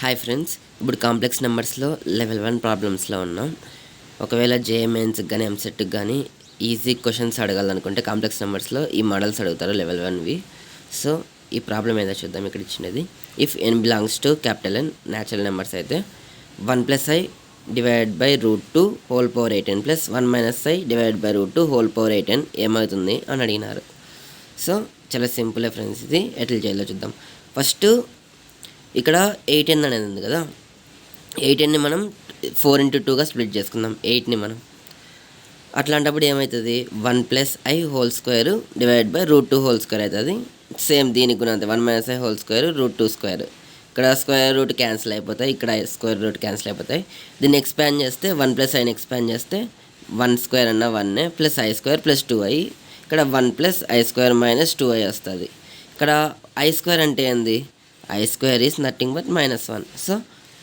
Hi friends, ఇప్పుడు complex నెంబర్స్లో level 1 ప్రాబ్లమ్స్లో ఉన్నాం. ఒకవేళ జేఏ మెయిన్స్కి కానీ ఎంసెట్కి కానీ ఈజీ క్వశ్చన్స్ అడగాలనుకుంటే కాంప్లెక్స్ నెంబర్స్లో ఈ మోడల్స్ అడుగుతారు లెవెల్ 1వి. సో ఈ ప్రాబ్లం ఏదో చూద్దాం. ఇక్కడ ఇచ్చినది if n belongs to capital n natural numbers అయితే 1 + i divided by √2 whole power 8n plus 1 - i divided by √2 whole power 8n ఏమవుతుంది అని అడిగినారు. సో చాలా సింపులే ఫ్రెండ్స్, ఇది ఎట్లా చేయాలో చూద్దాం. ఫస్ట్ ఇక్కడ 8n అనేది ఉంది కదా, 8nని మనం 4 × 2గా స్ప్లిట్ చేసుకుందాం. 8ని మనం అట్లాంటప్పుడు ఏమవుతుంది, 1 + i whole square divide by √2 whole square అవుతుంది. సేమ్ దీనికి కూడా అంతే, 1 - i హోల్ స్క్వేర్ √2 స్క్వేర్. ఇక్కడ స్క్వేర్ రూట్ క్యాన్సిల్ అయిపోతాయి, ఇక్కడ స్క్వేర్ రూట్ క్యాన్సిల్ అయిపోతాయి. దీన్ని ఎక్స్పాండ్ చేస్తే 1 + iని ఎక్స్పాండ్ చేస్తే 1 స్క్వేర్ అన్న 1 plus i square plus 2i. ఇక్కడ 1 + i స్క్వేర్ మైనస్ 2i వస్తుంది. ఇక్కడ i స్క్వేర్ అంటే ఏంది, i square is nothing but -1. So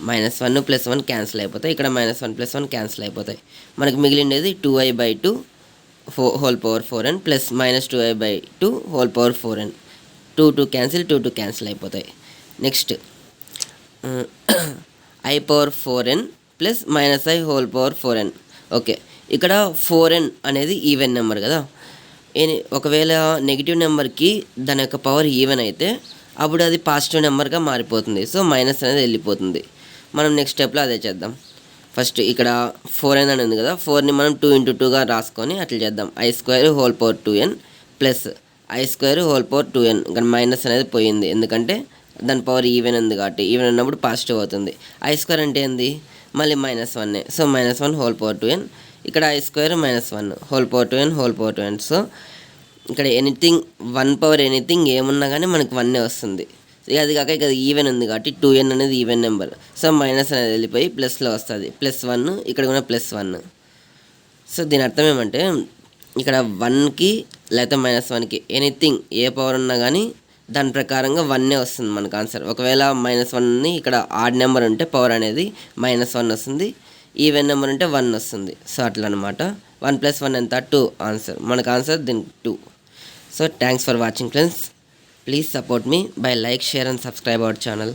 -1 + 1 cancel అయిపోతాయి, ఇక్కడ -1 + 1 క్యాన్సిల్ అయిపోతాయి. మనకు మిగిలిండేది 2i/2 whole power 4n plus -2i/2 whole power 4n. 2 cancel అయిపోతాయి. Next i power 4n plus -i whole power 4n. Okay, ఇక్కడ 4n అనేది ఈవెన్ నెంబర్ కదా. ఒకవేళ నెగిటివ్ నెంబర్కి దాని యొక్క పవర్ ఈవెన్ అయితే అప్పుడు అది పాజిటివ్ నెంబర్గా మారిపోతుంది. సో మైనస్ అనేది వెళ్ళిపోతుంది. మనం నెక్స్ట్ స్టెప్లో అదే చేద్దాం. ఫస్ట్ ఇక్కడ 4n అని ఉంది కదా, 4ని మనం 2 × 2గా రాసుకొని అట్లా చేద్దాం. i square whole power 2n plus i square whole power 2n. కానీ మైనస్ అనేది పోయింది, ఎందుకంటే దాని పవర్ ఈవెన్ ఉంది కాబట్టి. ఈవెన్ ఉన్నప్పుడు పాజిటివ్ అవుతుంది. i స్క్వేర్ అంటే ఏంది, మళ్ళీ -1. So -1 whole power 2n. ఇక్కడ i square -1 whole power 2n whole power 2n. So ఇక్కడ ఎనీథింగ్ 1 పవర్ ఎనీథింగ్ ఏమున్నా కానీ మనకు 1 వస్తుంది. అది కాక ఇక్కడ ఈవెన్ ఉంది కాబట్టి 2n అనేది ఈవెన్ నెంబర్. సో మైనస్ అనేది వెళ్ళిపోయి ప్లస్లో వస్తుంది, +1. ఇక్కడ కూడా +1. సో దీని అర్థం ఏమంటే ఇక్కడ 1కి లేకపోతే -1కి ఎనీథింగ్ ఏ పవర్ ఉన్నా కానీ దాని ప్రకారంగా 1 వస్తుంది మనకు ఆన్సర్. ఒకవేళ -1ని ఇక్కడ ఆడ్ నెంబర్ ఉంటే పవర్ అనేది -1 వస్తుంది, ఈవెన్ నెంబర్ ఉంటే 1 వస్తుంది. సో అట్లా అనమాట. 1 + 1 ఎంత, 2 ఆన్సర్. మనకు ఆన్సర్ దీనికి 2. So thanks for watching friends. Please support me by like, share and subscribe our channel.